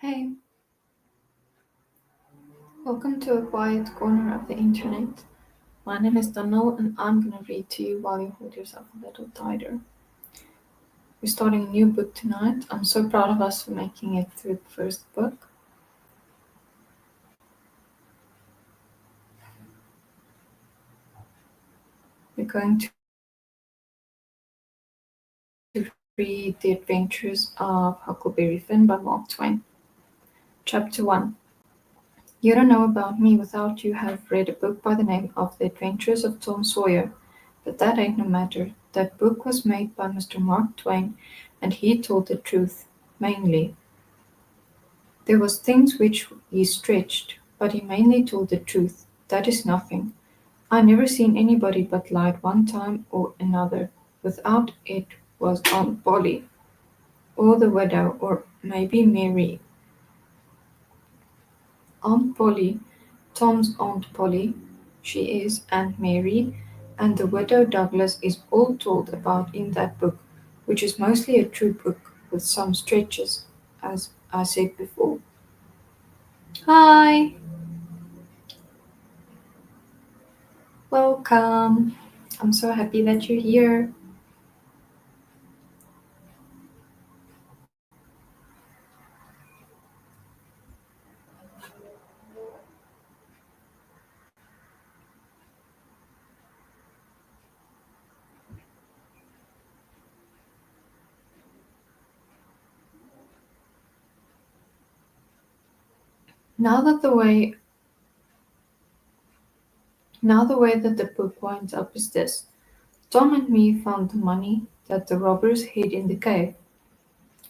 Hey, welcome to a quiet corner of the internet. My name is Donald and I'm gonna read to you while you hold yourself a little tighter. We're starting a new book tonight. I'm so proud of us for making it through the first book. We're going to read The Adventures of Huckleberry Finn by Mark Twain. Chapter 1. You don't know about me without you have read a book by the name of The Adventures of Tom Sawyer, but that ain't no matter. That book was made by Mr. Mark Twain, and he told the truth, mainly. There was things which he stretched, but he mainly told the truth. That is nothing. I never seen anybody but lied one time or another. Without it was Aunt Polly, or the widow, or maybe Mary. Aunt Polly, Tom's Aunt Polly, she is Aunt Mary, and the widow Douglas is all told about in that book, which is mostly a true book with some stretches, as I said before. Hi, welcome. I'm so happy that you're here. Now that the way now the way that the book winds up is this. Tom and me found the money that the robbers hid in the cave,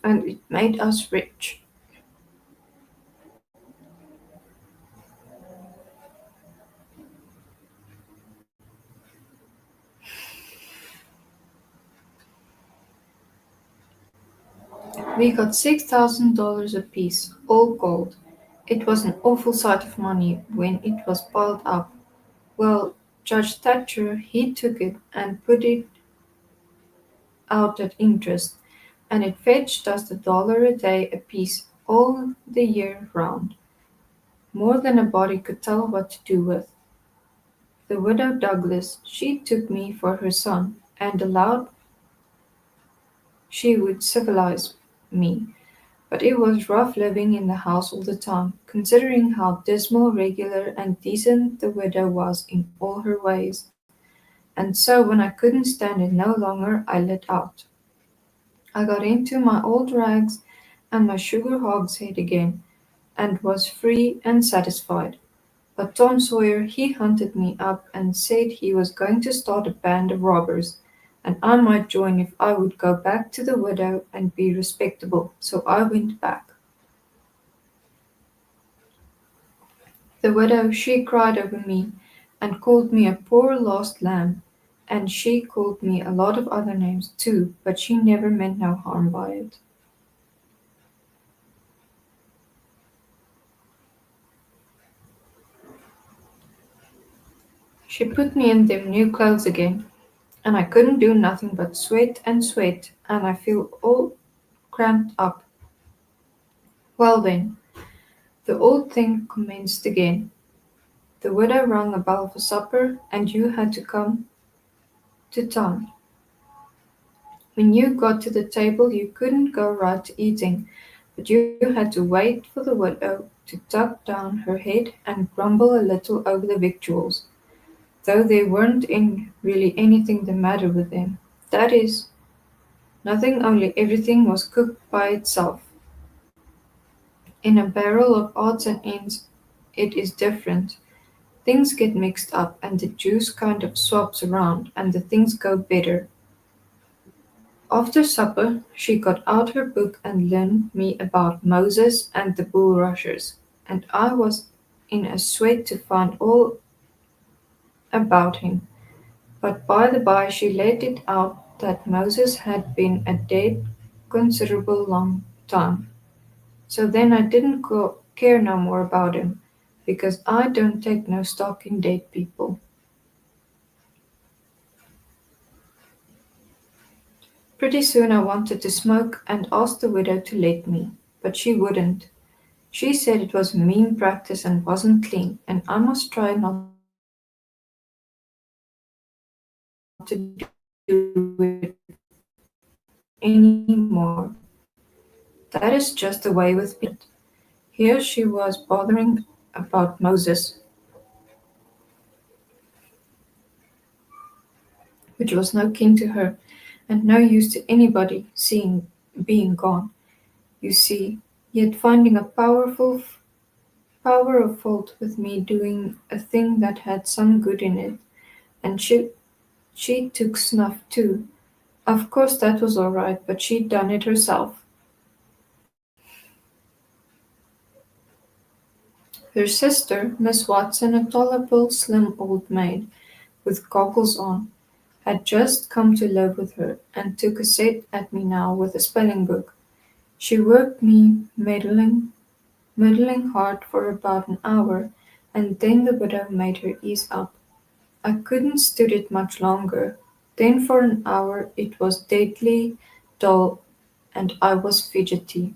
and it made us rich. We got $6,000 apiece, all gold. It was an awful sight of money when it was piled up. Well, Judge Thatcher, he took it and put it out at interest, and it fetched us $1 a day apiece all the year round. More than a body could tell what to do with. The widow Douglas, she took me for her son, and allowed she would civilize me, but it was rough living in the house all the time, considering how dismal, regular, and decent the widow was in all her ways. And so when I couldn't stand it no longer, I lit out. I got into my old rags and my sugar hogshead again, and was free and satisfied. But Tom Sawyer he hunted me up and said he was going to start a band of robbers, and I might join if I would go back to the widow and be respectable, so I went back. The widow she cried over me, and called me a poor lost lamb, and she called me a lot of other names too, but she never meant no harm by it. She put me in them new clothes again, and I couldn't do nothing but sweat, and I feel all cramped up. Well then, the old thing commenced again. The widow rang a bell for supper, and you had to come to town. When you got to the table, you couldn't go right to eating, but you had to wait for the widow to tuck down her head and grumble a little over the victuals, though there weren't really anything the matter with them. That is, nothing, only everything was cooked by itself. In a barrel of odds and ends it is different. Things get mixed up and the juice kind of swaps around and the things go better. After supper she got out her book and learned me about Moses and the bulrushers, and I was in a sweat to find all about him. But by the by she let it out that Moses had been a dead considerable long time. So then I didn't care no more about him, because I don't take no stock in dead people. Pretty soon I wanted to smoke and asked the widow to let me, but she wouldn't. She said it was mean practice and wasn't clean, and I must try not to do it anymore. That is just the way with people, isn't it? Here she was bothering about Moses, which was no king to her, and no use to anybody seeing being gone. You see, yet finding a power of fault with me doing a thing that had some good in it, and she took snuff too. Of course that was all right, but she'd done it herself. Her sister, Miss Watson, a tolerable slim old maid with goggles on, had just come to live with her, and took a set at me now with a spelling book. She worked me middling hard for about an hour, and then the widow made her ease up. I couldn't stood it much longer. Then for an hour it was deadly dull, and I was fidgety.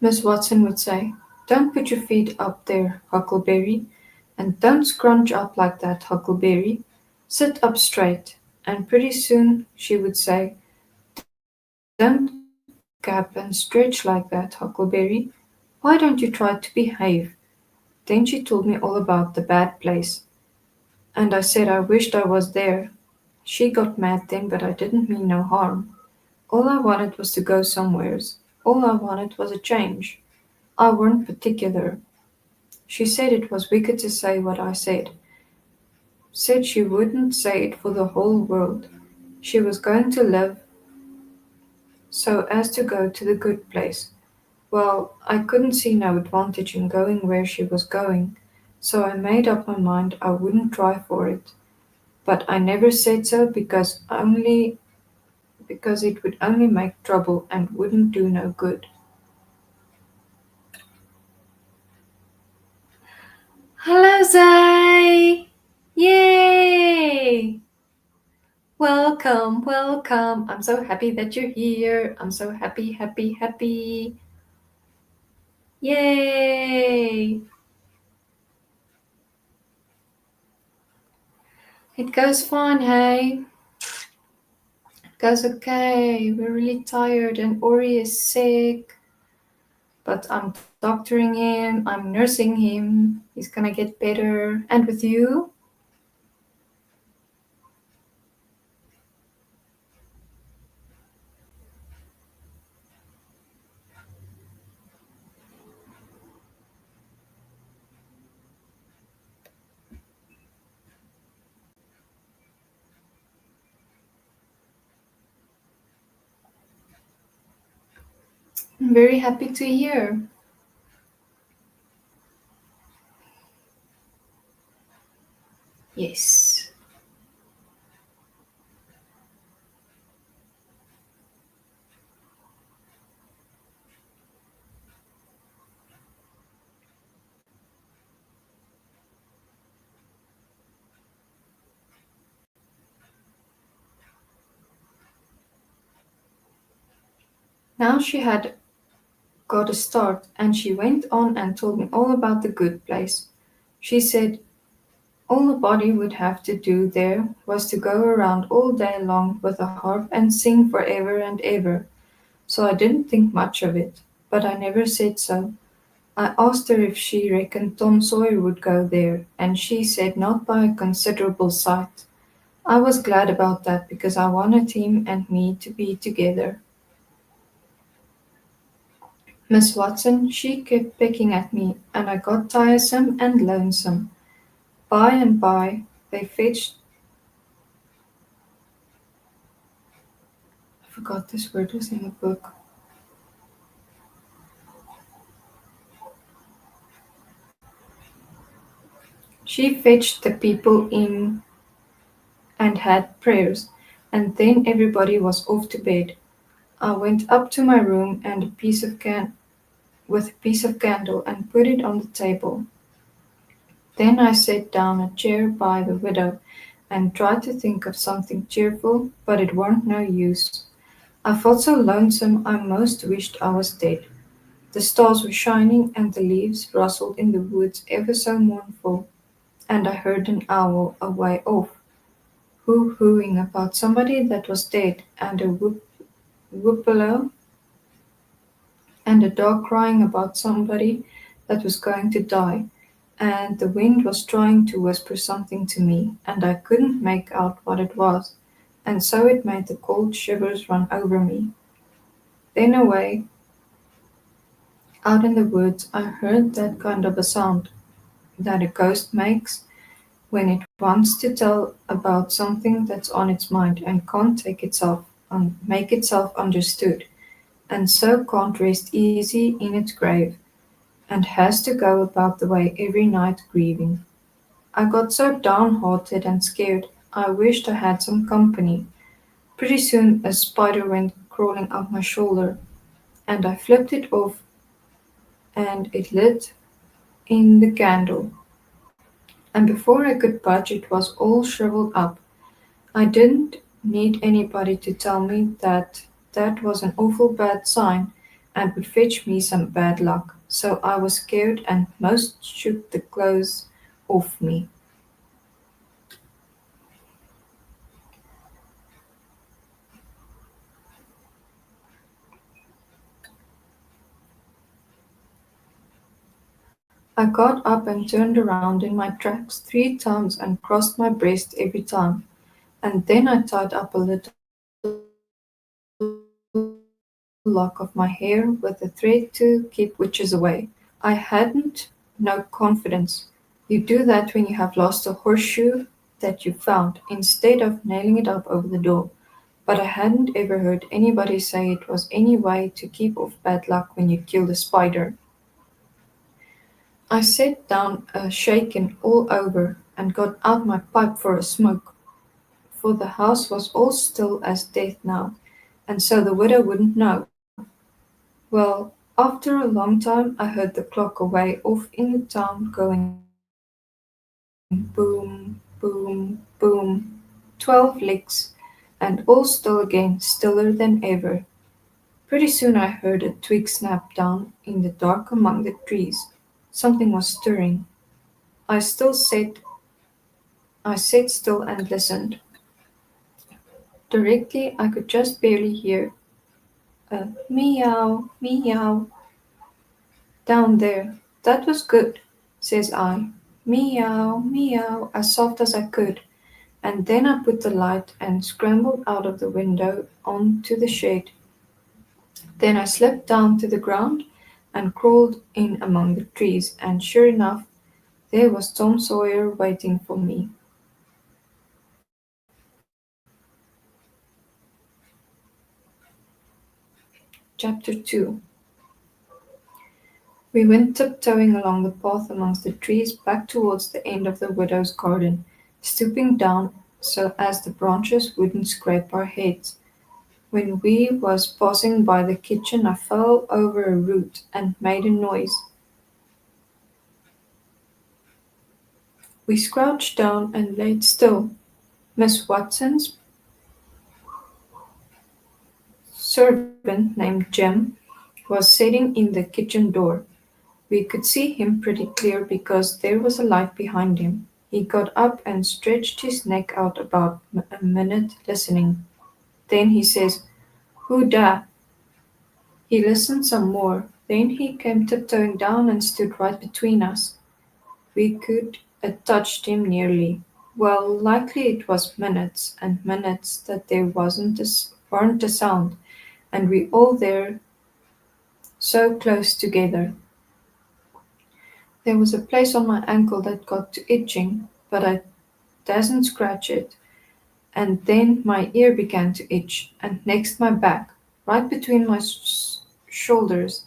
Miss Watson would say, "Don't put your feet up there, Huckleberry, and don't scrunch up like that, Huckleberry. Sit up straight." And pretty soon she would say, "Don't gap and stretch like that, Huckleberry. Why don't you try to behave?" Then she told me all about the bad place, and I said I wished I was there. She got mad then, but I didn't mean no harm. All I wanted was to go somewheres. All I wanted was a change. I weren't particular. She said it was wicked to say what I said. Said she wouldn't say it for the whole world. She was going to live so as to go to the good place. Well, I couldn't see no advantage in going where she was going, so I made up my mind I wouldn't try for it. But I never said so because it would only make trouble and wouldn't do no good. Hello, Zay! Yay! Welcome, welcome. I'm so happy that you're here. I'm so happy, happy, happy. Yay! It goes fine, hey? It goes okay. We're really tired and Ori is sick. But I'm doctoring him, I'm nursing him. He's gonna get better. And with you? I'm very happy to hear. Yes. Now she had got a start, and she went on and told me all about the good place. She said all a body would have to do there was to go around all day long with a harp and sing for ever and ever. So I didn't think much of it, but I never said so. I asked her if she reckoned Tom Sawyer would go there, and she said not by a considerable sight. I was glad about that because I wanted him and me to be together. Miss Watson, she kept pecking at me, and I got tiresome and lonesome. By and by, they fetched. I forgot this word was in the book. She fetched the people in and had prayers, and then everybody was off to bed. I went up to my room and with a piece of candle and put it on the table. Then I sat down a chair by the widow and tried to think of something cheerful, but it warn't no use. I felt so lonesome I most wished I was dead. The stars were shining and the leaves rustled in the woods ever so mournful, and I heard an owl away off, hoo-hooing about somebody that was dead, and a whoopalo and a dog crying about somebody that was going to die, and the wind was trying to whisper something to me, and I couldn't make out what it was, and so it made the cold shivers run over me. Then away out in the woods I heard that kind of a sound that a ghost makes when it wants to tell about something that's on its mind and can't make itself understood, and so can't rest easy in its grave, and has to go about the way every night grieving. I got so downhearted and scared, I wished I had some company. Pretty soon a spider went crawling up my shoulder, and I flipped it off, and it lit in the candle, and before I could budge it was all shriveled up. I didn't need anybody to tell me that that was an awful bad sign and would fetch me some bad luck, so I was scared and most shook the clothes off me. I got up and turned around in my tracks 3 times and crossed my breast every time, and then I tied up a little lock of my hair with a thread to keep witches away. I hadn't no confidence. You do that when you have lost a horseshoe that you found, instead of nailing it up over the door. But I hadn't ever heard anybody say it was any way to keep off bad luck when you killed a spider. I sat down, shaken all over, and got out my pipe for a smoke, for the house was all still as death now, and so the widow wouldn't know. Well, after a long time I heard the clock away off in the town going boom, boom, boom. 12 licks, and all still again, stiller than ever. Pretty soon I heard a twig snap down in the dark among the trees. Something was stirring. I still sat I sat still and listened. Directly I could just barely hear a meow, meow down there. That was good, says I. Meow, meow, as soft as I could, and then I put the light and scrambled out of the window onto the shed. Then I slipped down to the ground and crawled in among the trees, and sure enough, there was Tom Sawyer waiting for me. Chapter 2. We went tiptoeing along the path amongst the trees back towards the end of the widow's garden, stooping down so as the branches wouldn't scrape our heads. When we was passing by the kitchen I fell over a root and made a noise. We crouched down and laid still. Miss Watson's servant named Jim was sitting in the kitchen door. We could see him pretty clear because there was a light behind him. He got up and stretched his neck out about a minute listening. Then he says, "Who da?" He listened some more. Then he came tiptoeing down and stood right between us. We could have touched him nearly. Well, likely it was minutes and minutes that there weren't a sound, and we all there so close together. There was a place on my ankle that got to itching, but I dasn't scratch it, and then my ear began to itch, and next my back, right between my shoulders.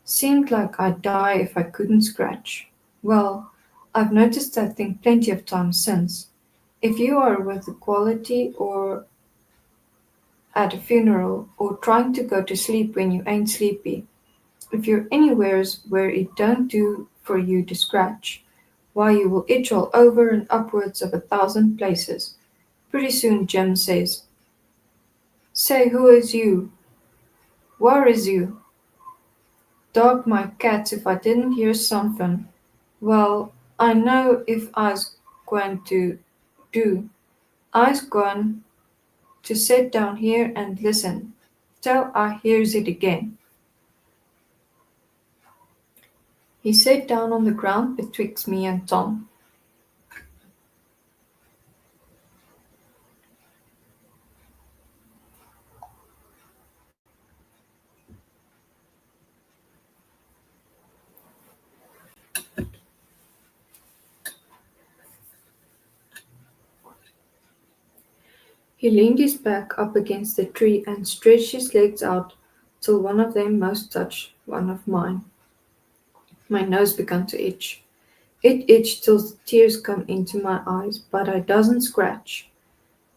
Seemed like I'd die if I couldn't scratch. Well, I've noticed that thing plenty of times since. If you are with the quality or at a funeral or trying to go to sleep when you ain't sleepy, if you're anywheres where it don't do for you to scratch, why you will itch all over and upwards of 1,000 places. Pretty soon Jim says, "Say who is you? Where is you?" dog my cats if I didn't hear something. Well, I know if I's going to do. I's going to sit down here and listen till I hears it again. He sat down on the ground betwixt me and Tom. He leaned his back up against the tree and stretched his legs out till one of them most touched one of mine. My nose began to itch. It itched till the tears come into my eyes, but I doesn't scratch.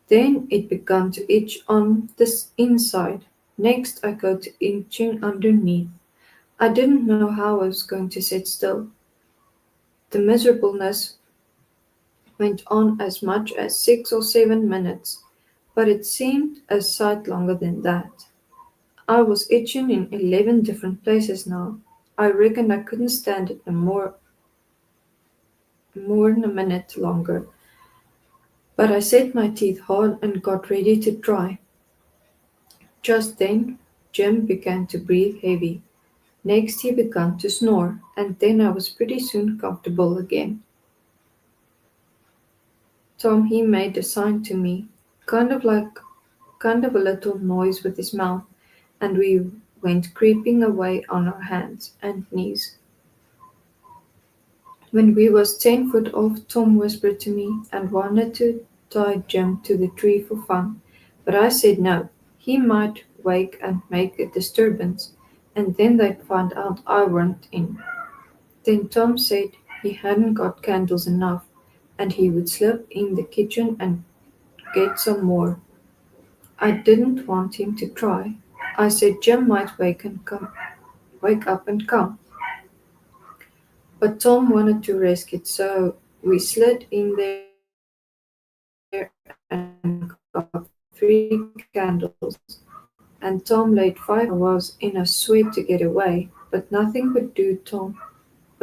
Then it began to itch on the inside. Next I got to itching underneath. I didn't know how I was going to sit still. The miserableness went on as much as 6 or 7 minutes, but it seemed a sight longer than that. I was itching in 11 different places now. I reckoned I couldn't stand it no more'n a minute longer, but I set my teeth hard and got ready to try. Just then Jim began to breathe heavy. Next he began to snore, and then I was pretty soon comfortable again. Tom he made a sign to me, kind of a little noise with his mouth, and we went creeping away on our hands and knees. When we was 10 foot off, Tom whispered to me and wanted to tie Jim to the tree for fun, but I said no. He might wake and make a disturbance, and then they'd find out I weren't in. Then Tom said he hadn't got candles enough, and he would slip in the kitchen and get some more. I didn't want him to try. I said Jim might wake up and come. But Tom wanted to risk it, so we slid in there and got 3 candles. And Tom laid 5 hours in a sweat to get away, but nothing would do Tom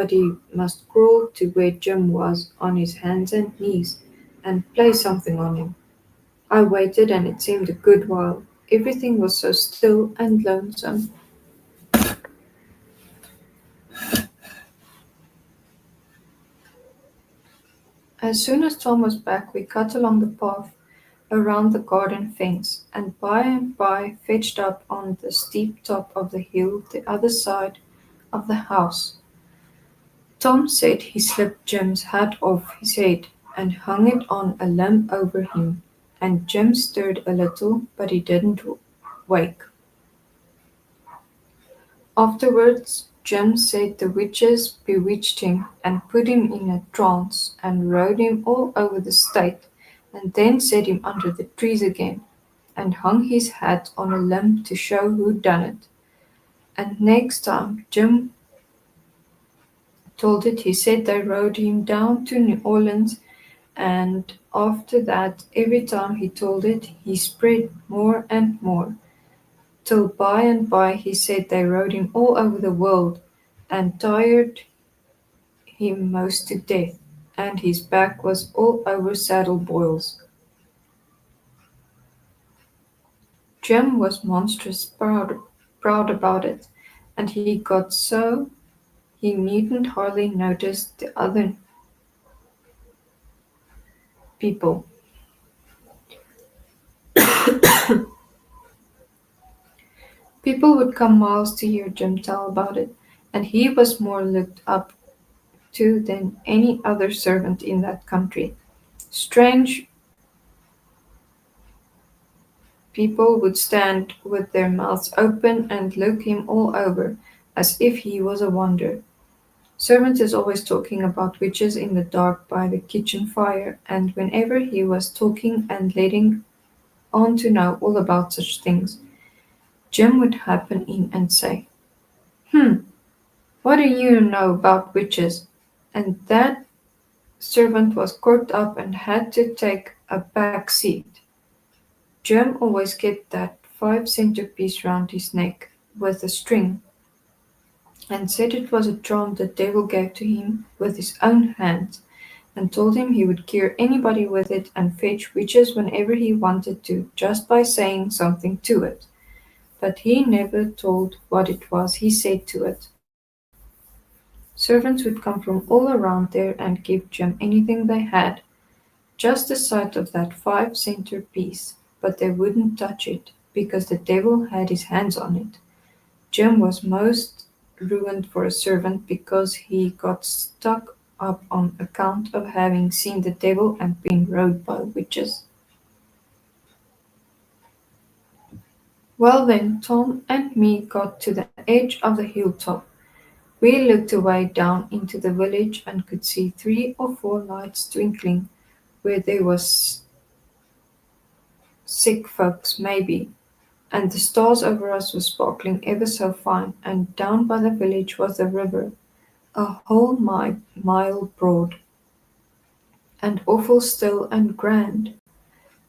but he must crawl to where Jim was on his hands and knees and play something on him. I waited and it seemed a good while. Everything was so still and lonesome. As soon as Tom was back, we cut along the path around the garden fence, and by fetched up on the steep top of the hill the other side of the house. Tom said he slipped Jim's hat off his head and hung it on a limb over him, and Jim stirred a little, but he didn't wake. Afterwards Jim said the witches bewitched him and put him in a trance and rode him all over the state, and then set him under the trees again, and hung his hat on a limb to show who'd done it. And next time Jim told it, he said they rode him down to New Orleans, and after that, every time he told it, he spread more and more, till by and by he said they rode him all over the world, and tired him most to death, and his back was all over saddle boils. Jim was monstrous proud about it, and he got so he needn't hardly notice the other people. People would come miles to hear Jim tell about it, and he was more looked up to than any other servant in that country. Strange people would stand with their mouths open and look him all over, as if he was a wonder. Servant is always talking about witches in the dark by the kitchen fire, and whenever he was talking and letting on to know all about such things, Jim would happen in and say, what do you know about witches? And that servant was corked up and had to take a back seat. Jim always kept that 5 center piece round his neck with a string, and said it was a charm the devil gave to him with his own hands, and told him he would cure anybody with it and fetch witches whenever he wanted to just by saying something to it. But he never told what it was he said to it. Servants would come from all around there and give Jim anything they had, just the sight of that 5 center piece, but they wouldn't touch it because the devil had his hands on it. Jim was most ruined for a servant because he got stuck up on account of having seen the devil and been rode by witches. Well, then Tom and me got to the edge of the hilltop. We looked away down into the village and could see 3 or 4 lights twinkling where there was sick folks, maybe, and the stars over us were sparkling ever so fine, and down by the village was the river, a whole mile broad, and awful still and grand.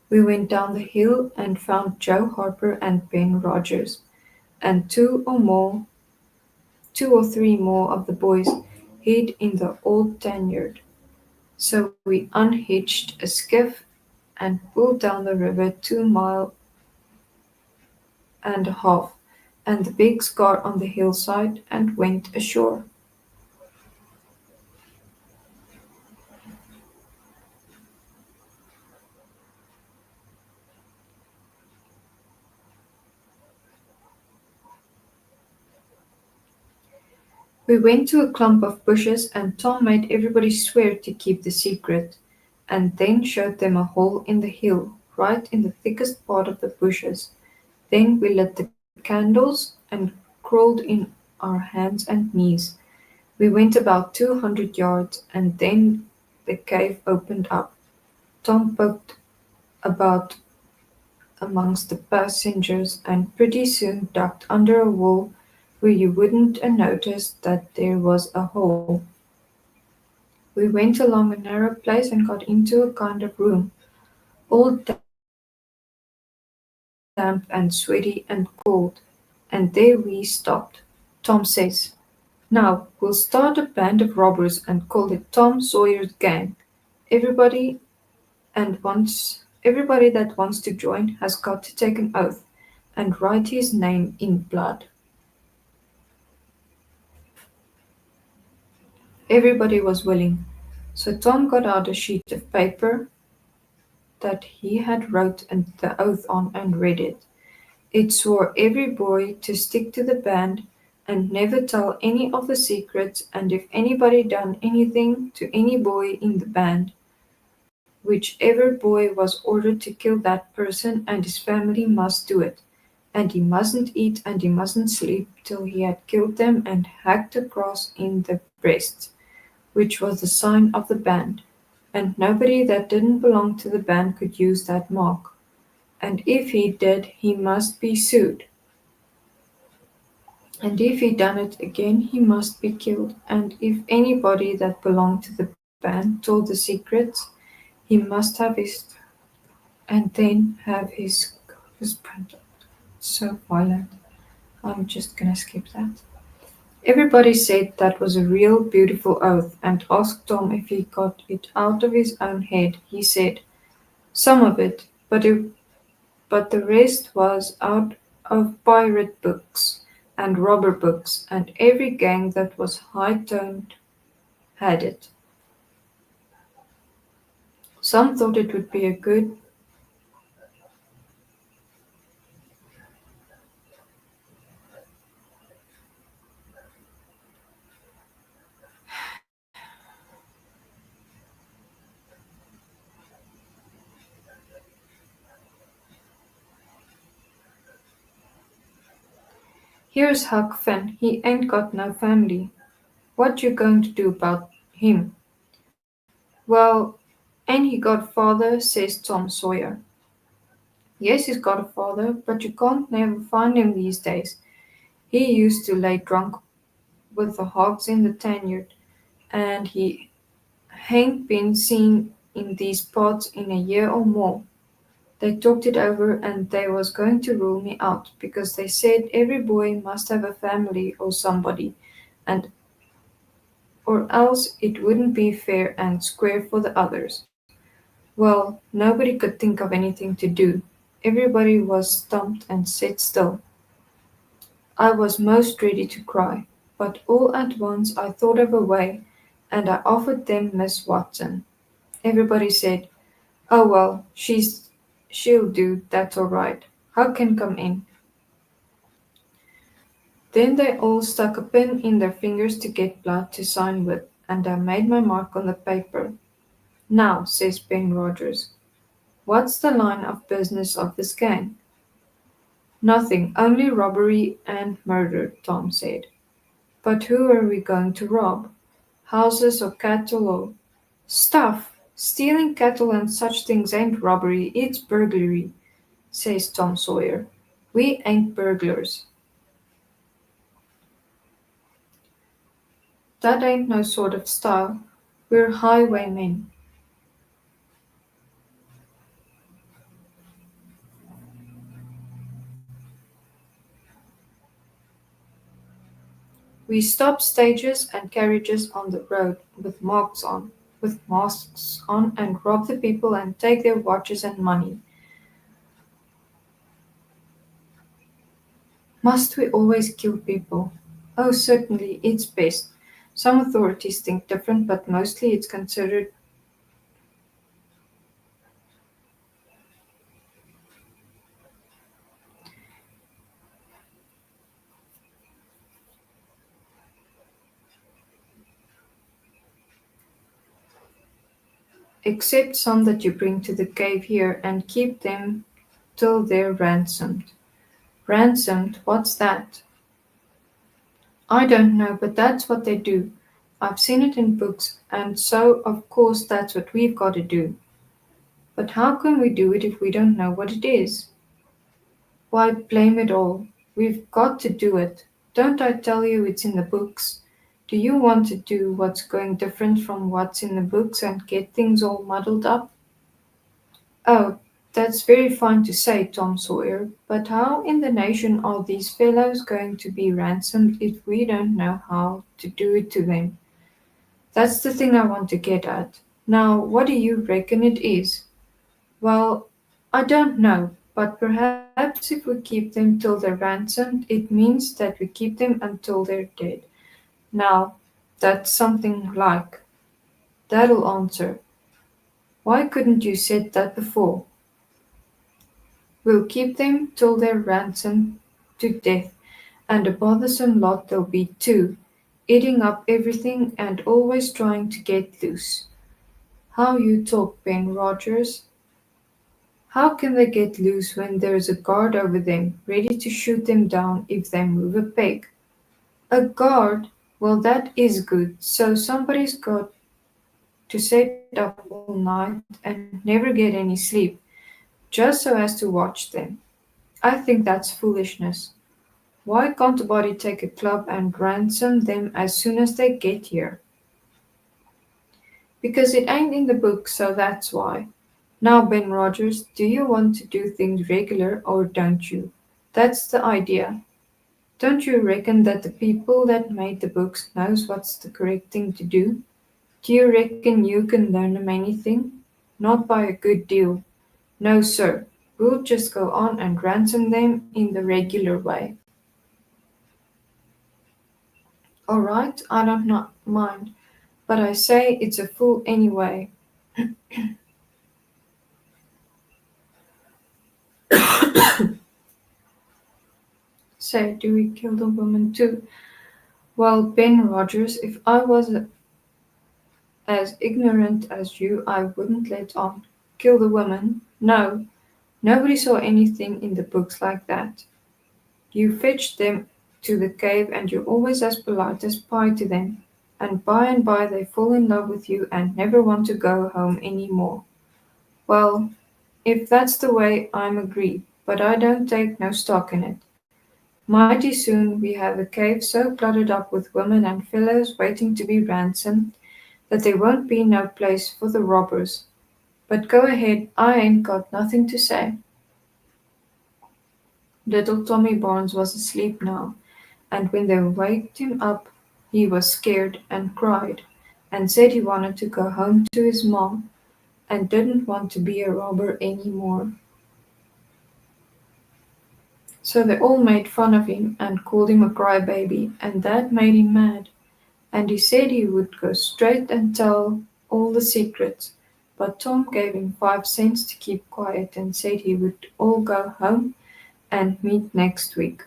We went down the hill and found Joe Harper and Ben Rogers, and 2 or 3 more of the boys hid in the old tanyard. So we unhitched a skiff and pulled down the river 2 miles and a half, and the big scar on the hillside, and went ashore. We went to a clump of bushes, and Tom made everybody swear to keep the secret, and then showed them a hole in the hill, right in the thickest part of the bushes. Then we lit the candles and crawled in our hands and knees. We went about 200 yards, and then the cave opened up. Tom poked about amongst the passengers and pretty soon ducked under a wall where you wouldn't a noticed that there was a hole. We went along a narrow place and got into a kind of room, all damp and sweaty and cold, and there we stopped. Tom says, "Now we'll start a band of robbers and call it Tom Sawyer's Gang. Everybody everybody that wants to join has got to take an oath and write his name in blood." Everybody was willing, so Tom got out a sheet of paper that he had wrote and the oath on and read it. It swore every boy to stick to the band and never tell any of the secrets, and if anybody done anything to any boy in the band, whichever boy was ordered to kill that person and his family must do it, and he mustn't eat and he mustn't sleep till he had killed them and hacked a cross in the breast, which was the sign of the band, and nobody that didn't belong to the band could use that mark, and if he did he must be sued, and if he done it again he must be killed, and if anybody that belonged to the band told the secrets he must have his and then have his husband. So violent. I'm just gonna skip that. Everybody said that was a real beautiful oath, and asked Tom if he got it out of his own head. He said, "Some of it, but the rest was out of pirate books and robber books, and every gang that was high-toned had it. Some thought it would be a good Here's Huck Finn, he ain't got no family. What you going to do about him?" "Well, ain't he got father?" says Tom Sawyer. "Yes, he's got a father, but you can't never find him these days. He used to lay drunk with the hogs in the tanyard, and he hain't been seen in these parts in a year or more. They talked it over, and they was going to rule me out, because they said every boy must have a family or somebody, and or else it wouldn't be fair and square for the others. Well, nobody could think of anything to do. Everybody was stumped and sat still. I was most ready to cry, but all at once I thought of a way, and I offered them Miss Watson. Everybody said, "Oh well, she'll do, that's all right. Huck can come in." Then they all stuck a pin in their fingers to get blood to sign with, and I made my mark on the paper. "Now," says Ben Rogers, "what's the line of business of this gang?" "Nothing, only robbery and murder," Tom said. "But who are we going to rob? Houses or cattle or—" "Stuff! Stealing cattle and such things ain't robbery, it's burglary," says Tom Sawyer. "We ain't burglars. That ain't no sort of style. We're highwaymen." We stop stages and carriages on the road with masks on and rob the people and take their watches and money. Must we always kill people? Oh, certainly, it's best. Some authorities think different, but mostly it's considered. Except some that you bring to the cave here and keep them till they're ransomed. Ransomed? What's that? I don't know, but that's what they do. I've seen it in books, and so of course that's what we've got to do. But how can we do it if we don't know what it is? Why, blame it all. We've got to do it. Don't I tell you it's in the books? Do you want to do what's going different from what's in the books and get things all muddled up? Oh, that's very fine to say, Tom Sawyer, but how in the nation are these fellows going to be ransomed if we don't know how to do it to them? That's the thing I want to get at. Now, what do you reckon it is? Well, I don't know, but perhaps if we keep them till they're ransomed, it means that we keep them until they're dead. Now, that's something like. That'll answer. Why couldn't you said that before? We'll keep them till they're ransomed to death, and a bothersome lot they'll be too, eating up everything and always trying to get loose. How you talk, Ben Rogers. How can they get loose when there's a guard over them, ready to shoot them down if they move a peg? A guard? Well, that is good. So somebody's got to sit up all night and never get any sleep, just so as to watch them. I think that's foolishness. Why can't a body take a club and ransom them as soon as they get here? Because it ain't in the book, so that's why. Now, Ben Rogers, do you want to do things regular or don't you? That's the idea. Don't you reckon that the people that made the books knows what's the correct thing to do? Do you reckon you can learn them anything? Not by a good deal. No, sir. We'll just go on and ransom them in the regular way. All right, I don't not mind, but I say it's a fool anyway. Say, do we kill the woman too? Well, Ben Rogers, if I was as ignorant as you, I wouldn't let on. Kill the woman? No, nobody saw anything in the books like that. You fetch them to the cave and you're always as polite as pie to them, and by they fall in love with you and never want to go home any more. Well, if that's the way, I'm agreed, but I don't take no stock in it. Mighty soon we have a cave so cluttered up with women and fellows waiting to be ransomed that there won't be no place for the robbers. But go ahead, I ain't got nothing to say. Little Tommy Barnes was asleep now, and when they waked him up, He was scared and cried, and said he wanted to go home to his mom and didn't want to be a robber anymore. So they all made fun of him and called him a crybaby, and that made him mad. And he said he would go straight and tell all the secrets. But Tom gave him 5 cents to keep quiet and said he would all go home and meet next week.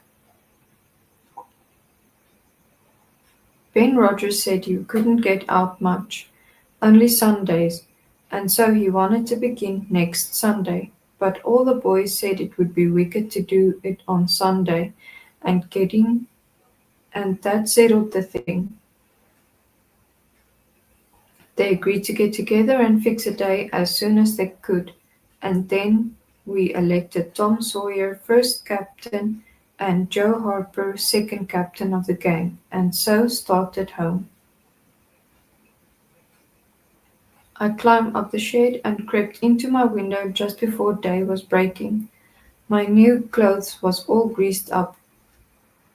Ben Rogers said you couldn't get out much, only Sundays, and so he wanted to begin next Sunday. But all the boys said it would be wicked to do it on Sunday, and getting and that settled the thing. They agreed to get together and fix a day as soon as they could, and then we elected Tom Sawyer first captain and Joe Harper second captain of the game, and so started home. I climbed up the shed and crept into my window just before day was breaking. My new clothes was all greased up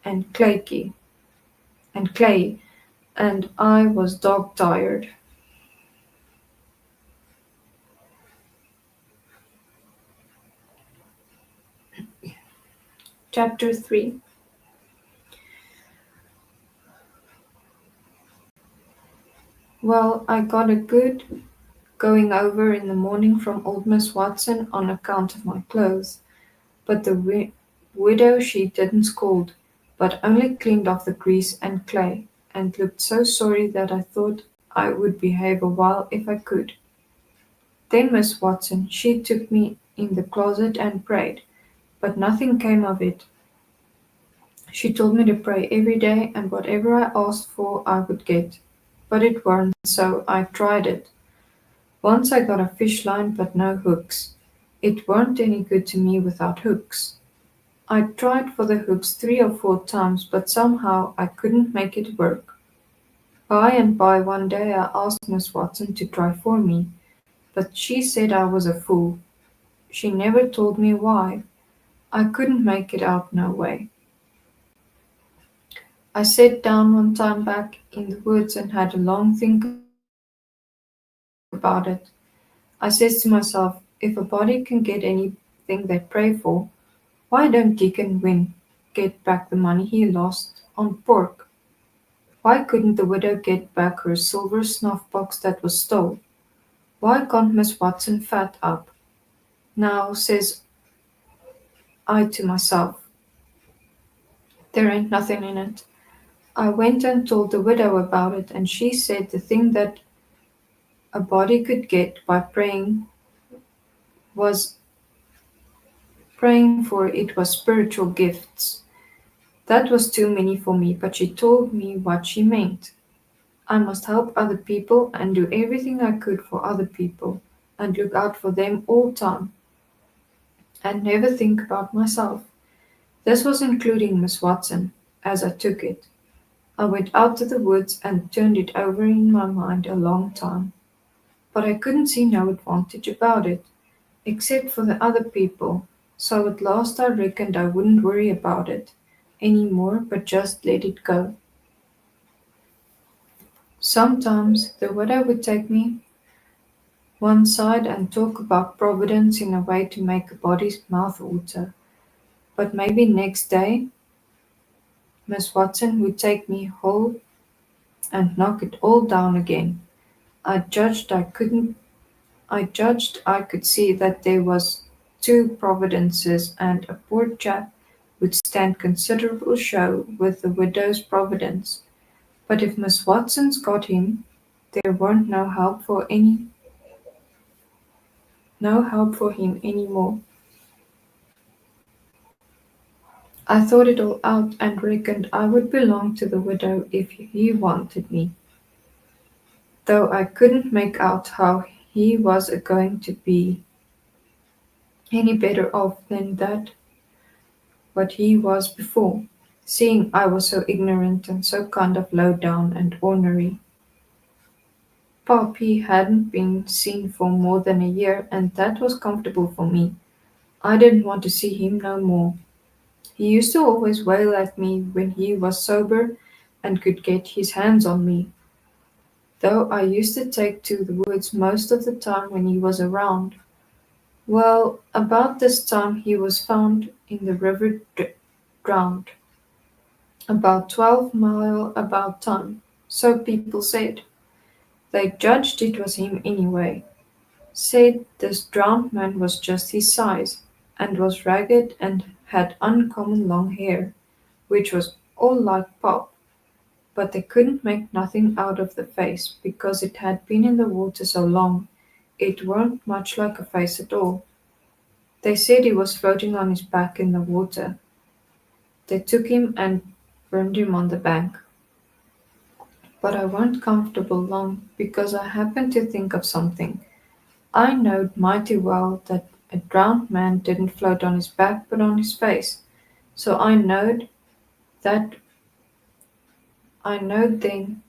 and clayey, and I was dog tired. Chapter 3. Well, I got a good going over in the morning from old Miss Watson on account of my clothes, but the widow she didn't scold, but only cleaned off the grease and clay, and looked so sorry that I thought I would behave a while if I could. Then Miss Watson she took me in the closet and prayed, but nothing came of it. She told me to pray every day and whatever I asked for I would get. But it weren't so I tried it. Once I got a fish line but no hooks. It weren't any good to me without hooks. I tried for the hooks 3 or 4 times but somehow I couldn't make it work. By and by one day I asked Miss Watson to try for me, but she said I was a fool. She never told me why. I couldn't make it out no way. I sat down one time back in the woods and had a long think about it. I says to myself, if a body can get anything they pray for, why don't Deacon Wynne get back the money he lost on pork? Why couldn't the widow get back her silver snuff box that was stole? Why can't Miss Watson fat up? Now, says I to myself, there ain't nothing in it. I went and told the widow about it, and she said the thing that a body could get by was praying for it was spiritual gifts. That was too many for me, but she told me what she meant. I must help other people and do everything I could for other people and look out for them all time and never think about myself. This was including Miss Watson, as I took it. I went out to the woods and turned it over in my mind a long time, but I couldn't see no advantage about it, except for the other people, so at last I reckoned I wouldn't worry about it any more but just let it go. Sometimes the widow would take me one side and talk about Providence in a way to make a body's mouth water, but maybe next day Miss Watson would take me whole and knock it all down again. I judged I couldn't I judged I could see that there was two Providences and a poor chap would stand considerable show with the widow's Providence. But if Miss Watson's got him, there weren't no help for him any more. I thought it all out and reckoned I would belong to the widow if he wanted me, though I couldn't make out how he was a going to be any better off than that what he was before, seeing I was so ignorant and so kind of low down and ornery. Pop he hadn't been seen for more than a year, and that was comfortable for me. I didn't want to see him no more. He used to always wail at me when he was sober and could get his hands on me, though I used to take to the woods most of the time when he was around. Well, about this time he was found in the river drowned, about 12 mile about time, so people said. They judged it was him anyway, said this drowned man was just his size, and was ragged and had uncommon long hair, which was all like pop, but they couldn't make nothing out of the face because it had been in the water so long it weren't much like a face at all. They said he was floating on his back in the water. They took him and burned him on the bank. But I weren't comfortable long because I happened to think of something. I knowed mighty well that a drowned man didn't float on his back but on his face. So that I knowed then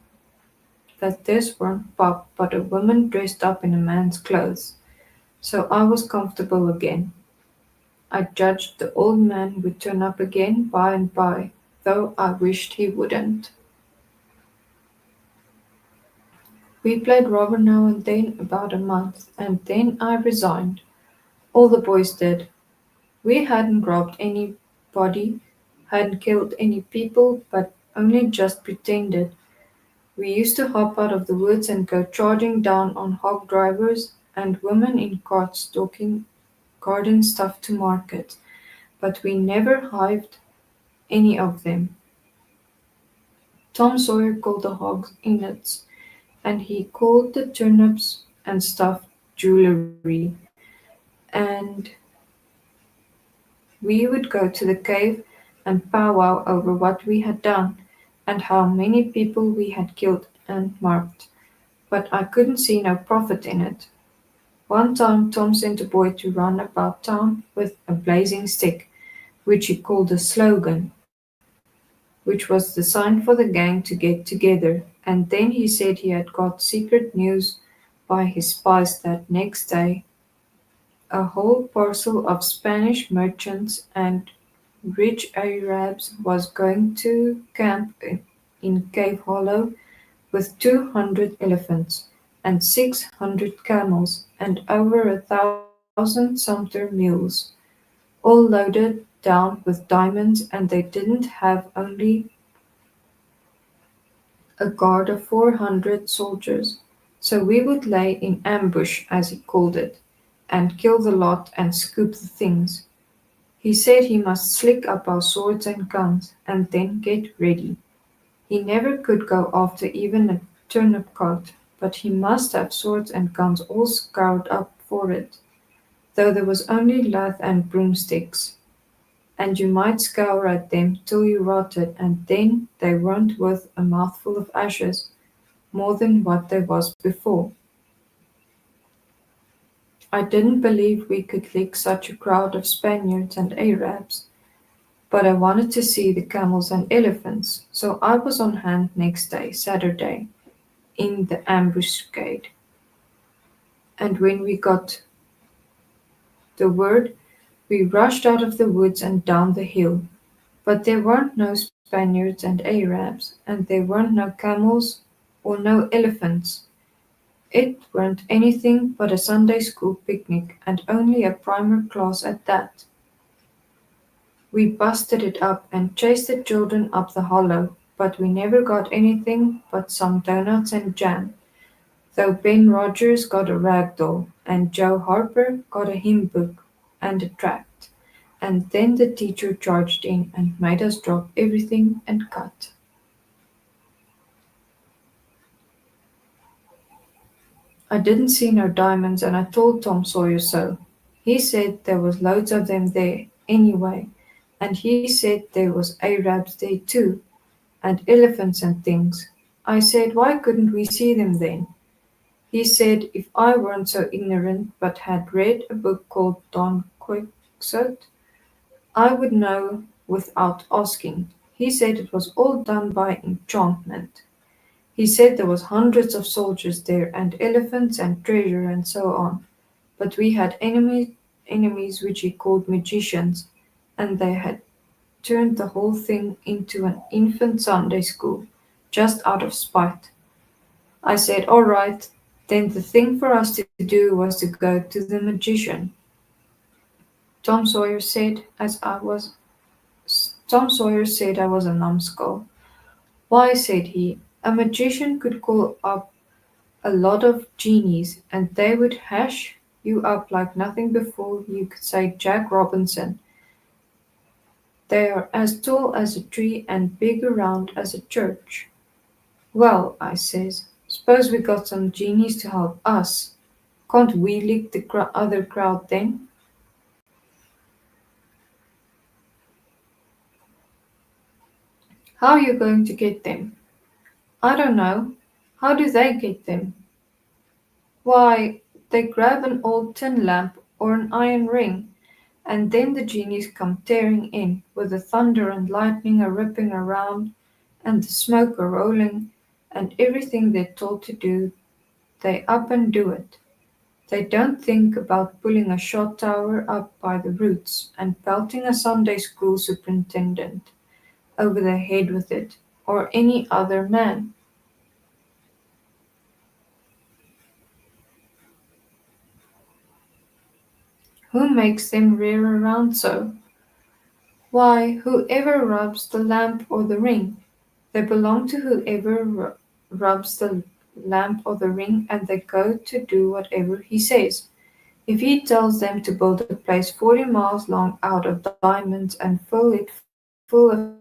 that this weren't Pop but a woman dressed up in a man's clothes. So I was comfortable again. I judged the old man would turn up again by and by, though I wished he wouldn't. We played robber now and then about a month, and then I resigned. All the boys did. We hadn't robbed anybody, hadn't killed any people, but only just pretended. We used to hop out of the woods and go charging down on hog drivers and women in carts talking garden stuff to market, but we never hived any of them. Tom Sawyer called the hogs innards, and he called the turnips and stuff jewellery, and we would go to the cave and powwow over what we had done and how many people we had killed and marked, but I couldn't see no profit in it. One time Tom sent a boy to run about town with a blazing stick, which he called a slogan, which was the sign for the gang to get together, and then he said he had got secret news by his spies that next day a whole parcel of Spanish merchants and rich Arabs was going to camp in Cave Hollow with 200 elephants and 600 camels and over 1,000 sumpter mules, all loaded down with diamonds, and they didn't have only a guard of 400 soldiers. So we would lay in ambush, as he called it, and kill the lot and scoop the things. He said he must slick up our swords and guns and then get ready. He never could go after even a turnip cart, but he must have swords and guns all scoured up for it, though there was only lath and broomsticks, and you might scour at them till you rotted, and then they weren't worth a mouthful of ashes more than what they was before. I didn't believe we could lick such a crowd of Spaniards and Arabs, but I wanted to see the camels and elephants, so I was on hand next day, Saturday, in the ambuscade. And when we got the word, we rushed out of the woods and down the hill. But there weren't no Spaniards and Arabs, and there weren't no camels or no elephants. It weren't anything but a Sunday school picnic, and only a primer class at that. We busted it up and chased the children up the hollow, but we never got anything but some doughnuts and jam, though Ben Rogers got a rag doll, and Joe Harper got a hymn book and a tract, and then the teacher charged in and made us drop everything and cut. I didn't see no diamonds, and I told Tom Sawyer so. He said there was loads of them there, anyway, and he said there was Arabs there too, and elephants and things. I said, why couldn't we see them then? He said if I weren't so ignorant but had read a book called Don Quixote, I would know without asking. He said it was all done by enchantment. He said there was hundreds of soldiers there and elephants and treasure and so on, but we had enemies which he called magicians, and they had turned the whole thing into an infant Sunday school. just out of spite. I said, "All right." Then the thing for us to do was to go to the magician. Tom Sawyer said, as I was Tom Sawyer said I was a numbskull. "Why," said he, "a magician could call up a lot of genies, and they would hash you up like nothing before you could say Jack Robinson. They are as tall as a tree and big around as a church." "Well," I says, "suppose we got some genies to help us. Can't we lick the other crowd then?" "How are you going to get them?" "I don't know." "How do they get them?" "Why, they grab an old tin lamp or an iron ring, and then the genies come tearing in, with the thunder and lightning a ripping around, and the smoke a rolling, and everything they're told to do, they up and do it. They don't think about pulling a shot tower up by the roots, and pelting a Sunday school superintendent over the head with it, or any other man. Who makes them rear around so?" "Why, whoever rubs the lamp or the ring. They belong to whoever rubs the lamp or the ring, and they go to do whatever he says. If he tells them to build a place 40 miles long out of diamonds and fill it full of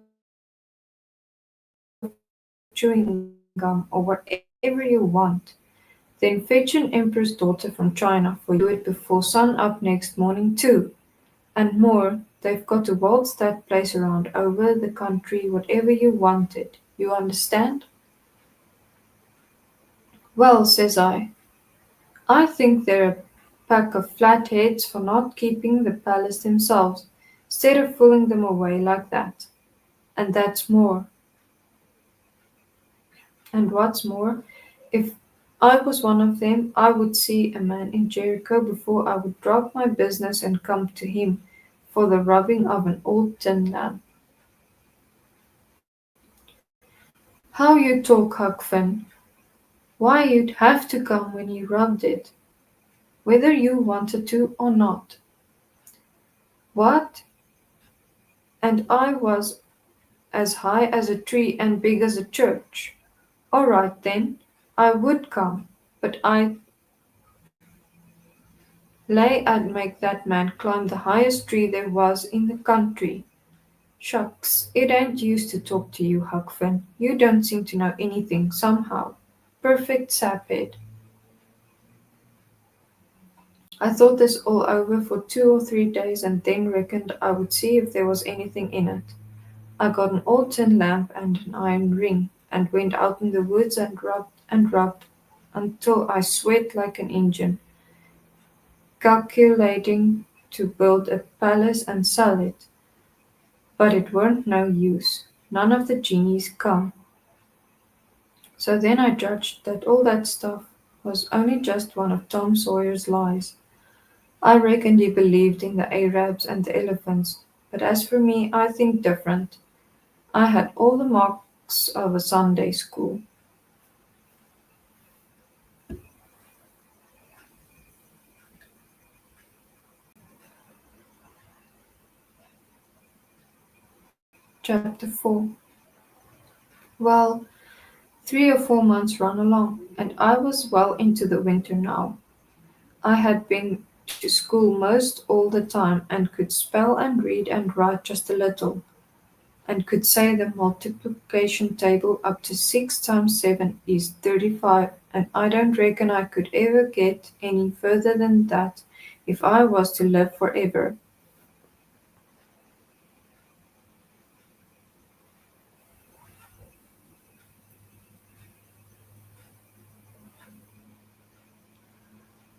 chewing gum or whatever you want, then fetch an emperor's daughter from China for you to do it before sun up next morning too. And more, they've got to waltz that place around over the country, whatever you wanted. You understand?" "Well," says "I think they're a pack of flatheads for not keeping the palace themselves, instead of fooling them away like that. And that's more, and what's more, if I was one of them, I would see a man in Jericho before I would drop my business and come to him for the rubbing of an old tin lamp." "How you talk, Huck Finn! Why, you'd have to come when he rubbed it, whether you wanted to or not." "What? And I was as high as a tree and big as a church. All right then, I would come, but I lay I'd make that man climb the highest tree there was in the country." "Shucks, it ain't used to talk to you, Huck Finn. You don't seem to know anything, somehow. Perfect saphead." I thought this all over for 2 or 3 days and then reckoned I would see if there was anything in it. I got an old tin lamp and an iron ring, and went out in the woods and rubbed until I sweat like an Injun, calculating to build a palace and sell it. But it weren't no use. None of the genies come. So then I judged that all that stuff was only just one of Tom Sawyer's lies. I reckoned he believed in the Arabs and the elephants, but as for me, I think different. I had all the marks of a Sunday school. Chapter 4. Well, 3 or 4 months ran along, and I was well into the winter now. I had been to school most all the time, and could spell and read and write just a little, and could say the multiplication table up to 6 times 7 is 35, and I don't reckon I could ever get any further than that if I was to live forever.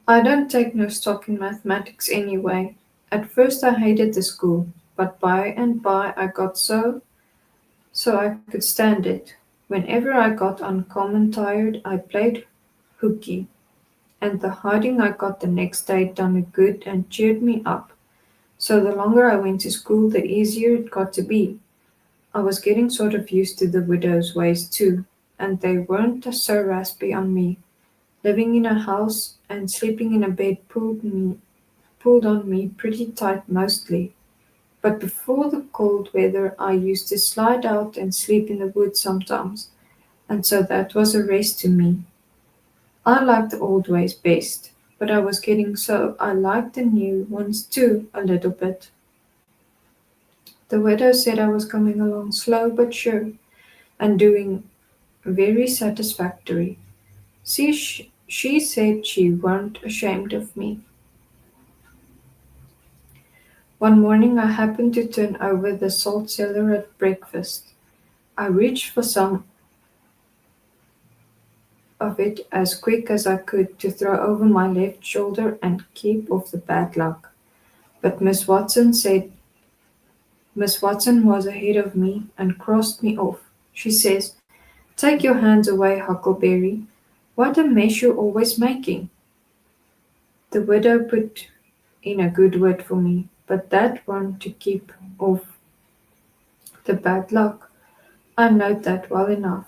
I don't take no stock in mathematics anyway. At first I hated the school, but by and by I got so I could stand it. Whenever I got uncommon tired, I played hooky, and the hiding I got the next day done me good and cheered me up. So the longer I went to school, the easier it got to be. I was getting sort of used to the widow's ways too. and they weren't so raspy on me. Living in a house and sleeping in a bed pulled on me pretty tight mostly. But before the cold weather, I used to slide out and sleep in the woods sometimes, and so that was a rest to me. I liked the old ways best, but I was getting so I liked the new ones too a little bit. The widow said I was coming along slow but sure, and doing very satisfactory. She said she weren't ashamed of me. One morning I happened to turn over the salt cellar at breakfast. I reached for some of it as quick as I could to throw over my left shoulder and keep off the bad luck. But Miss Watson was ahead of me and crossed me off. She says, "Take your hands away, Huckleberry. What a mess you're always making." The widow put in a good word for me, but that one to keep off the bad luck. I know that well enough.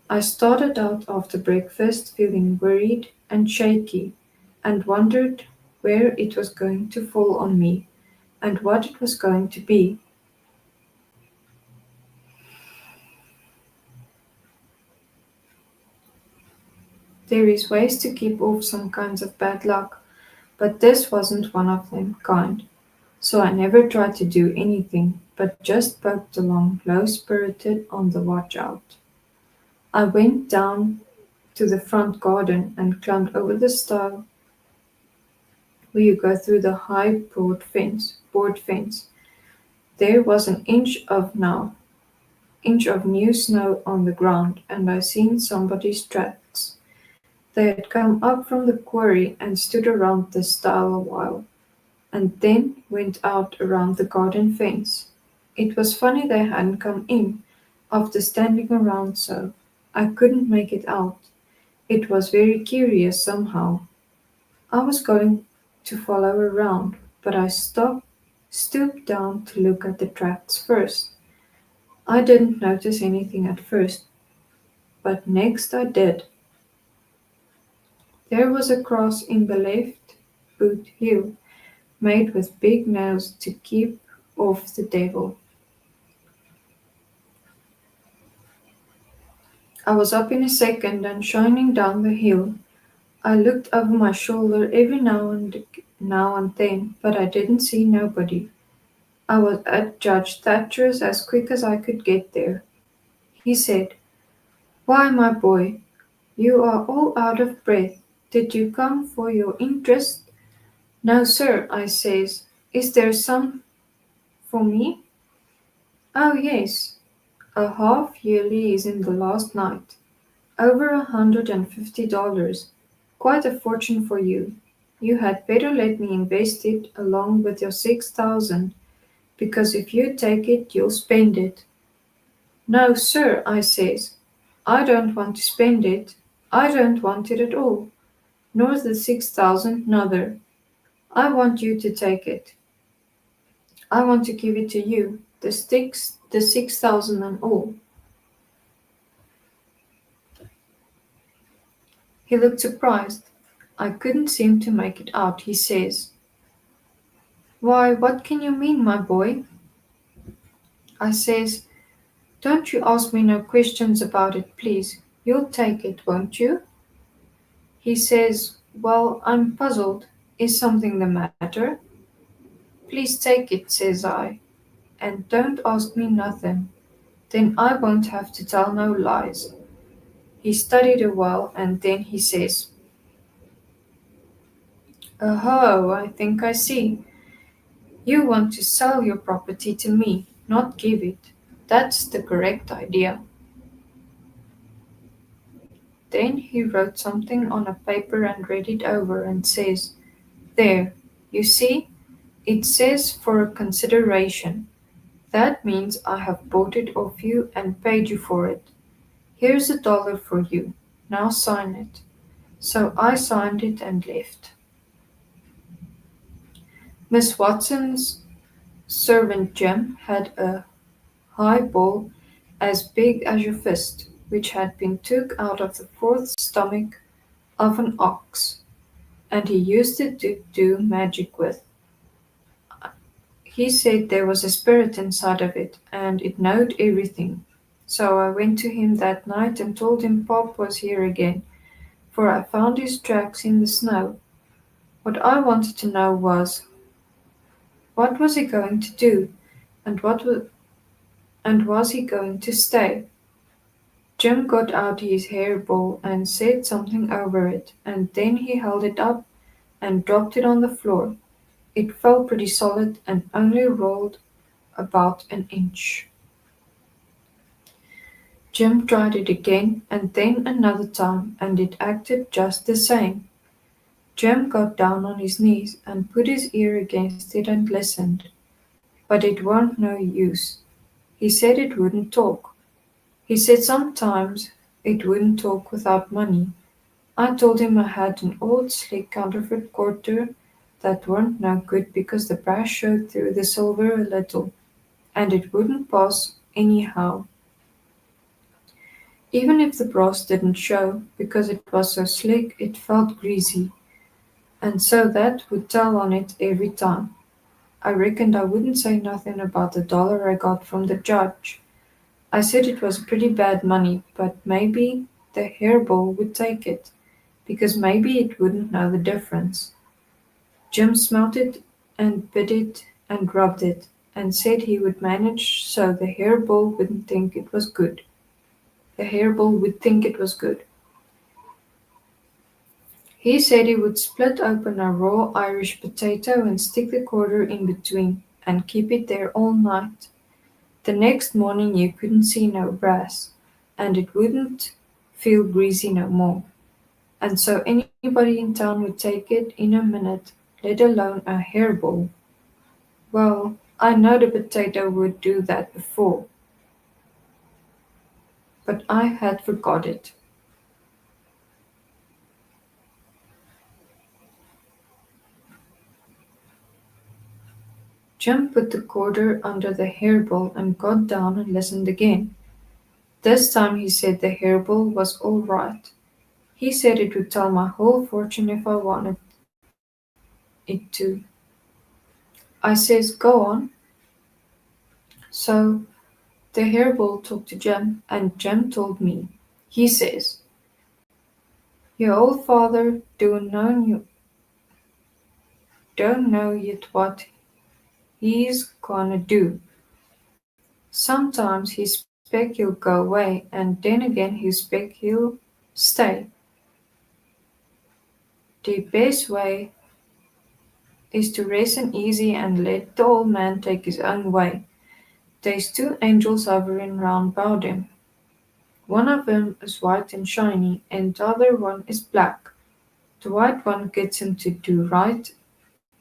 I started out after breakfast feeling worried and shaky and wondered where it was going to fall on me and what it was going to be. There is ways to keep off some kinds of bad luck, but this wasn't one of them kind. So I never tried to do anything, but just poked along low spirited on the watch out. I went down to the front garden and climbed over the stile where you go through the high board fence. There was an inch of new snow on the ground, and I seen somebody's tracks. They had come up from the quarry and stood around the stile a while, and then went out around the garden fence. It was funny they hadn't come in, after standing around so. I couldn't make it out. It was very curious somehow. I was going to follow around, but I stooped down to look at the tracks first. I didn't notice anything at first, but next I did. There was a cross in the left boot heel, made with big nails to keep off the devil. I was up in a second and shining down the hill. I looked over my shoulder every now and then, but I didn't see nobody. I was at Judge Thatcher's as quick as I could get there. He said, "Why, my boy, you are all out of breath. Did you come for your interest?" "No, sir," I says. "Is there some for me?" "Oh, yes. A half yearly is in the last night. Over $150. Quite a fortune for you. You had better let me invest it along with your 6,000, because if you take it, you'll spend it." "No, sir," I says. "I don't want to spend it. I don't want it at all. Nor the 6,000 nother. I want you to take it. I want to give it to you, the 6,000 and all." He looked surprised. I couldn't seem to make it out. He says, "Why, what can you mean, my boy?" I says, "Don't you ask me no questions about it, please. You'll take it, won't you?" He says, "Well, I'm puzzled. Is something the matter?" "Please take it," says I, "and don't ask me nothing. Then I won't have to tell no lies." He studied a while and then he says, "Oh, I think I see. You want to sell your property to me, not give it. That's the correct idea." Then he wrote something on a paper and read it over and says, "There, you see, it says for a consideration. That means I have bought it of you and paid you for it. Here's $1 for you. Now sign it." So I signed it and left. Miss Watson's servant Jim had a high ball as big as your fist. which had been took out of the fourth stomach of an ox, and he used it to do magic with. He said there was a spirit inside of it, and it knowed everything. So I went to him that night and told him Pop was here again, for I found his tracks in the snow. What I wanted to know was, what was he going to do, and and was he going to stay? Jim got out his hairball and said something over it, and then he held it up and dropped it on the floor. It fell pretty solid and only rolled about an inch. Jim tried it again and then another time, and it acted just the same. Jim got down on his knees and put his ear against it and listened, but it weren't no use. He said it wouldn't talk. He said sometimes it wouldn't talk without money. I told him I had an old slick counterfeit quarter that weren't no good because the brass showed through the silver a little, and it wouldn't pass anyhow, even if the brass didn't show, because it was so slick it felt greasy, and so that would tell on it every time. I reckoned I wouldn't say nothing about the dollar I got from the judge. I said it was pretty bad money, but maybe the hairball would take it, because maybe it wouldn't know the difference. Jim smelt it and bit it and rubbed it, and said he would manage so the hairball wouldn't think it was good. The hairball would think it was good. He said he would split open a raw Irish potato and stick the quarter in between, and keep it there all night. The next morning you couldn't see no brass, and it wouldn't feel greasy no more. And so anybody in town would take it in a minute, let alone a hairball. Well, I know the potato would do that before, but I had forgot it. Jim put the quarter under the hairball and got down and listened again. This time he said the hairball was all right. He said it would tell my whole fortune if I wanted it to. I says, go on. So the hairball talked to Jim, and Jim told me. He says, your old father don't know yet what he's gonna do. Sometimes he spec he'll go away, and then again he spec he'll stay. The best way is to rest and easy and let the old man take his own way. There's two angels hovering round about him. One of them is white and shiny, and the other one is black. The white one gets him to do right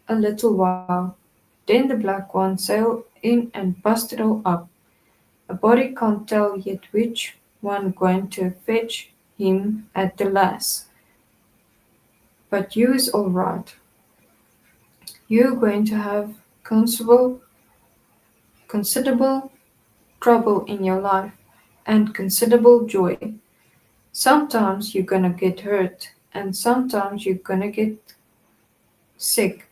a little while. Then the black one sail in and bust it all up. A body can't tell yet which one going to fetch him at the last. But you is all right. You're going to have considerable trouble in your life and considerable joy. Sometimes you're gonna get hurt and sometimes you're gonna get sick,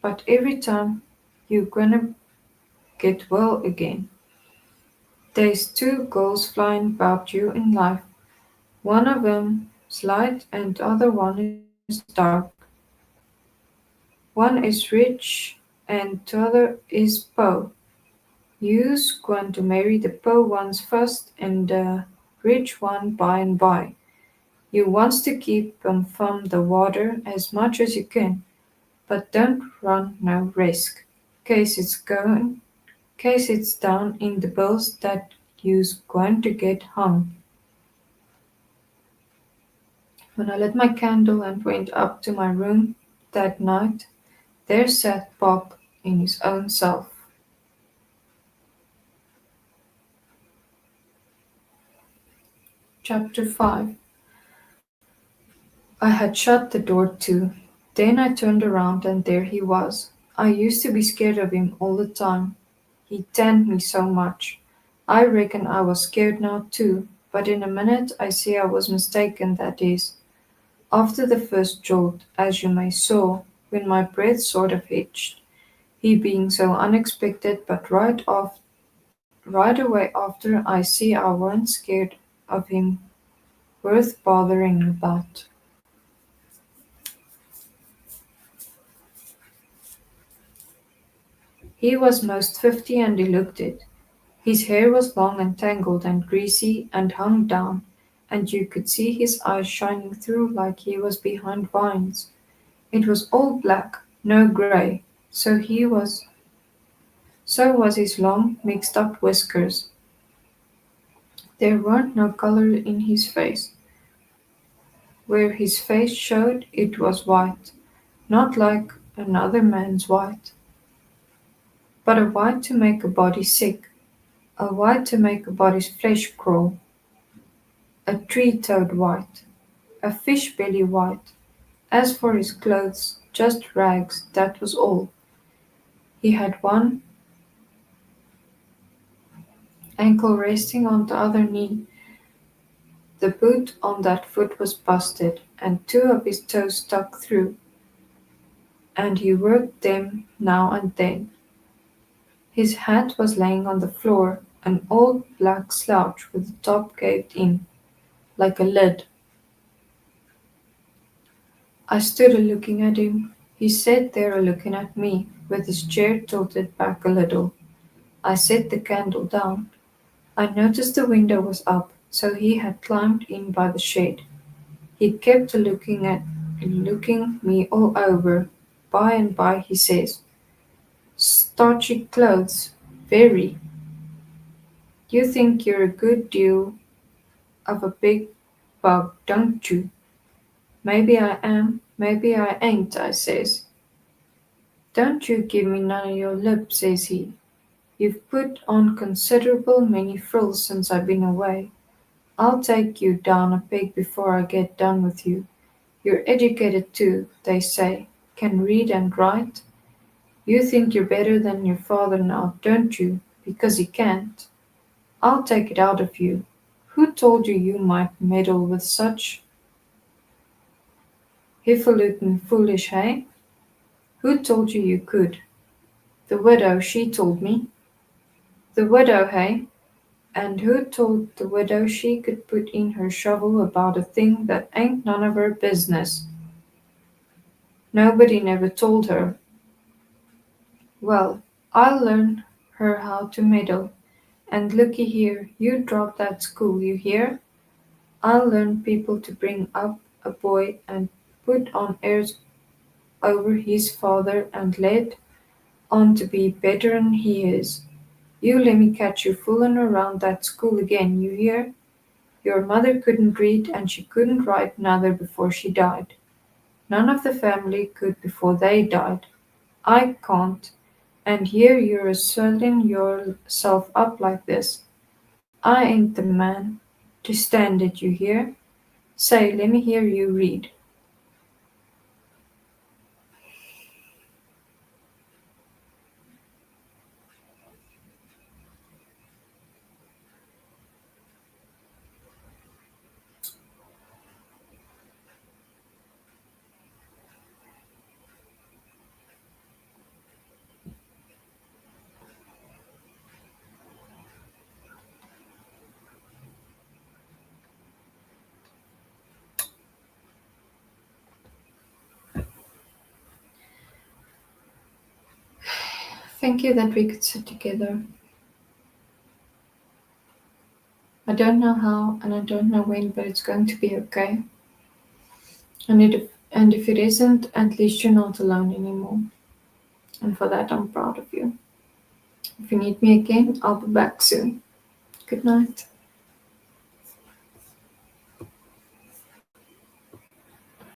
but every time you're gonna get well again. There's two goals flying about you in life. One of 'em's light and the other one is dark. One is rich and the other is poor. You's going to marry the poor ones first and the rich one by and by. You wants to keep 'em from the water as much as you can, but don't run no risk. Case it's down in the bills that you's going to get hung. When I lit my candle and went up to my room that night, there sat Bob in his own self. Chapter 5. I had shut the door too. Then I turned around and there he was. I used to be scared of him all the time. He tanned me so much. I reckon I was scared now too. but in a minute I see I was mistaken, that is, after the first jolt, as you may saw, when my breath sort of hitched, he being so unexpected, but right away after I see I weren't scared of him worth bothering about. He was most 50 and he looked it. His hair was long and tangled and greasy and hung down, and you could see his eyes shining through like he was behind vines. It was all black, no grey, so was his long, mixed up whiskers. There weren't no colour in his face. Where his face showed it was white, not like another man's white, but a white to make a body sick, a white to make a body's flesh crawl, a tree-toad white, a fish-belly white. As for his clothes, just rags, that was all. He had one ankle resting on the other knee. The boot on that foot was busted, and two of his toes stuck through, and he worked them now and then. His hat was laying on the floor, an old black slouch with the top caved in, like a lid. I stood a looking at him. He sat there a looking at me, with his chair tilted back a little. I set the candle down. I noticed the window was up, so he had climbed in by the shed. He kept looking me all over. By and by he says, "Starchy clothes, very. You think you're a good deal of a big bug, don't you?" "Maybe I am, maybe I ain't," I says. "Don't you give me none of your lip," says he. "You've put on considerable many frills since I've been away. I'll take you down a peg before I get done with you. You're educated too, they say. Can read and write. You think you're better than your father now, don't you? Because he can't. I'll take it out of you. Who told you you might meddle with such hifalutin foolish, hey? Who told you you could? The widow, she told me. The widow, hey? And who told the widow she could put in her shovel about a thing that ain't none of her business? Nobody never told her. Well, I'll learn her how to meddle. And looky here, you drop that school, you hear? I'll learn people to bring up a boy and put on airs over his father and let on to be better'n he is. You lemme catch you foolin' around that school again, you hear? Your mother couldn't read and she couldn't write neither before she died. None of the family could before they died. I can't. And here you're a swellin' yourself up like this. I ain't the man to stand it, you hear? Say, lemme hear you read." Thank you that we could sit together. I don't know how and I don't know when, but it's going to be okay. And if it isn't, at least you're not alone anymore. And for that, I'm proud of you. If you need me again, I'll be back soon. Good night.